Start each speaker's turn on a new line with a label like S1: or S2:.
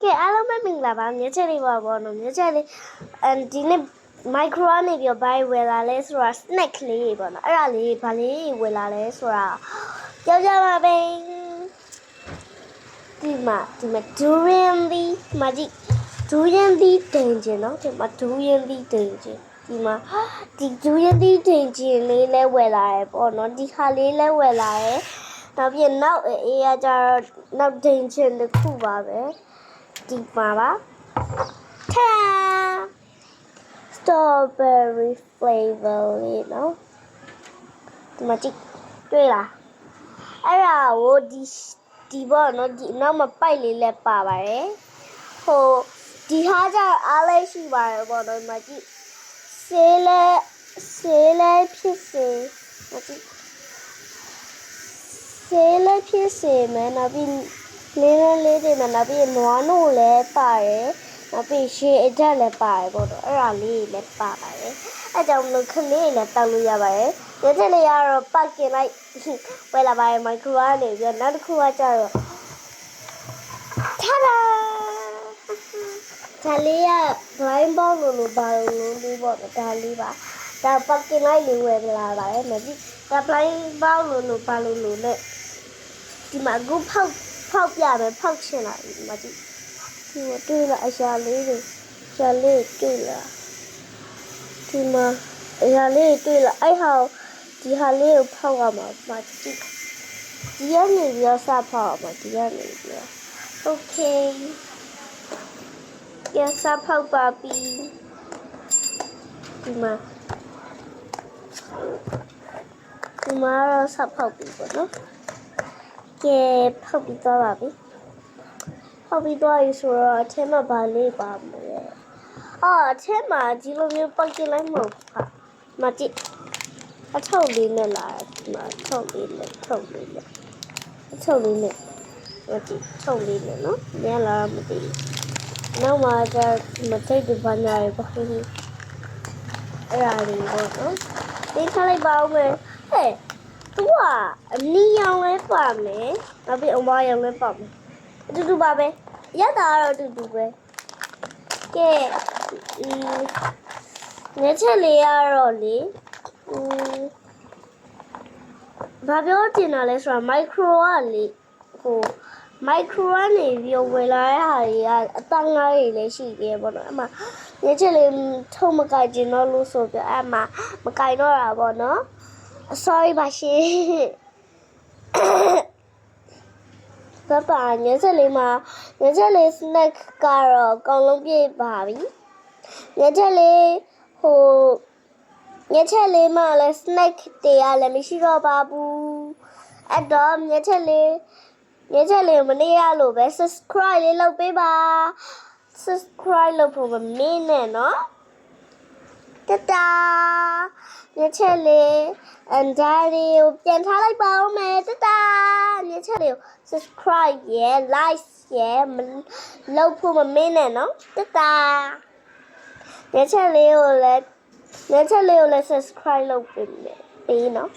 S1: ကဲအားလုံးပဲမင်္ဂလာပါမြချက်လေးပါဘောနော်မြချက်လေးဒီနေ့ micro နေပြီးဘိုင်ဝယ်လာလဲဆိုတာ snack လေးပေါ့နော်အဲ့ဒါလေးဗာလေးဝယ်လာလဲဆိုတာကြောက်ကြပါပဲဒီမှာ durian ဒီမှာကြည့် durian ဒီတင်ကျင်နော်ဒီမှာ durian ဒီတင်ကျင်ဒီမှာဒီ durian ဒီတင်ကျင်လေးလဲဝယ်လာရပေါ့နော်ဒီခါလေးလဲဝယ်လာရနောက်ပြီးနောက်အေးရကြတော့နောက်တင်ကျင်တစ်ခုပါပဲဒီမှာပါထာ strawberry flavor လေးနော်ဒီမှာကြည့်တွေ့လားအဲ့ဒါကိုဒီပေါ့နော်ဒီနောက်မှာပိုက်လေးလည်းပါပါတယ်ဟိုဒီဟာကြအားလေးရှိပါတယ်ပေါ့နော်ဒီမှာကြည့်ဆေးလဲဖြစ်စေမကြည့်ဆေးလဲဖြစ်စေမယ်နောက်ပြီးလေးတွေမှာနောက်ပြီးနွားနို့လည်းပါတယ်နောက်ပြီးရှေ့အကြက်လည်းပါတယ်ပေါ့တော့အဲ့ဒါလေးလည်းပါပါတယ်အဲ့ကြောင့်လို့ခလေးလည်းတောက်လို့ရပါတယ်ဒီချက်လေးကတော့ပတ်ကင်လိုက်ဝယ်လာပါတယ်မိုက်ခရိုကနေပြီးနောက်တစ်ခုကကျတော့ထာဒါဒါလေးက blind box လို့ဘာလို့လေးပေါ့ဒါလေးပါဒါပတ်ကင်လိုက်လေးဝယ်လာပါတယ်မကြည့်ဒါ blind box လို့ဘာလို့လဲဒီမှာအခုဖောက်ပြမယ်ဖောက်ချင်လာပြီမကြည့်ဒီမှာတွေ့လားအရာလေးတွေရှာလေးတွေ့လားဒီမှာအရာလေးတွေ့လားအဲ့ဟာဒီဟာလေးကိုဖောက်ရမှာမကြည့်ဒီရနေပြီးတော့စဖောက်ရမှာဒီရနေပြီးတော့โอเคရစဖောက်ပါပြီဒီမှာတော့စဖောက်ပြီပေါ့နော်ကဲဖောက်ပြီးသွားပါပြီဖောက်ပြီးသွားပြီဆိုတော့အထက်မှာဗာလေးပါမယ်အထက်မှာဒီလိုမျိုးပတ်ကြည့်လိုက်မဟုတ်ဘူးမကြည့်အထုပ်လေးနဲ့လာဒီမှာထုပ်လေးနဲ့အထုပ်လေးနဲ့မကြည့်ထုပ်လေးနဲ့နော်ညလာမသိနောက်မှာကျမထိတ်တူဘာညာရပါဘူးအဲ့ဒါလေးပေါ့နော်သင်ထားလိုက်ပါဦးမယ်ဟဲ့သူကအနီရောင်လဲပါမယ်နောက်ပြီးအဝါရောင်လဲပါမယ်အတူတူပါပဲရတာကတော့အတူတူပဲကဲငါချက်လေးကတော့လေဘာပြောချင်တာလဲဆိုတော့ micro ကလေဟို micro ကနေပြီးဝယ်လာတဲ့ဟာတွေကအတန်းငါးတွေလည်းရှိသေးတယ်ပေါ့နော်အမှငါချက်လေးထုံမကြိုက်ကျင်တော့လို့ဆိုပြအမှမကြိုက်တော့တာပေါ့နော်sorry ပါရှင်ဘာညချက်လေး snack ကတော့အကောင်လုံးပြည့်ပါပြီညချက်လေးမှလည်း snack တွေကလည်းမရှိတော့ပါဘူးအဲ့တော့ညချက်လေးမနေရလို့ပဲ subscribe လေးလုပ်ပေးပါ subscribe လုပ်ဖို့မမင်းနဲ့နော်တတာညချက်လေးအန်ဒါရီကိုပြန်ထားလိုက်ပါဦးမယ်တတာညချက်လေးကို subscribe ရယ် like ရယ်လုပ်ဖို့မမင်းနဲ့နော်တတာညချက်လေးကိုလည်း subscribe လုပ်ပေးနော်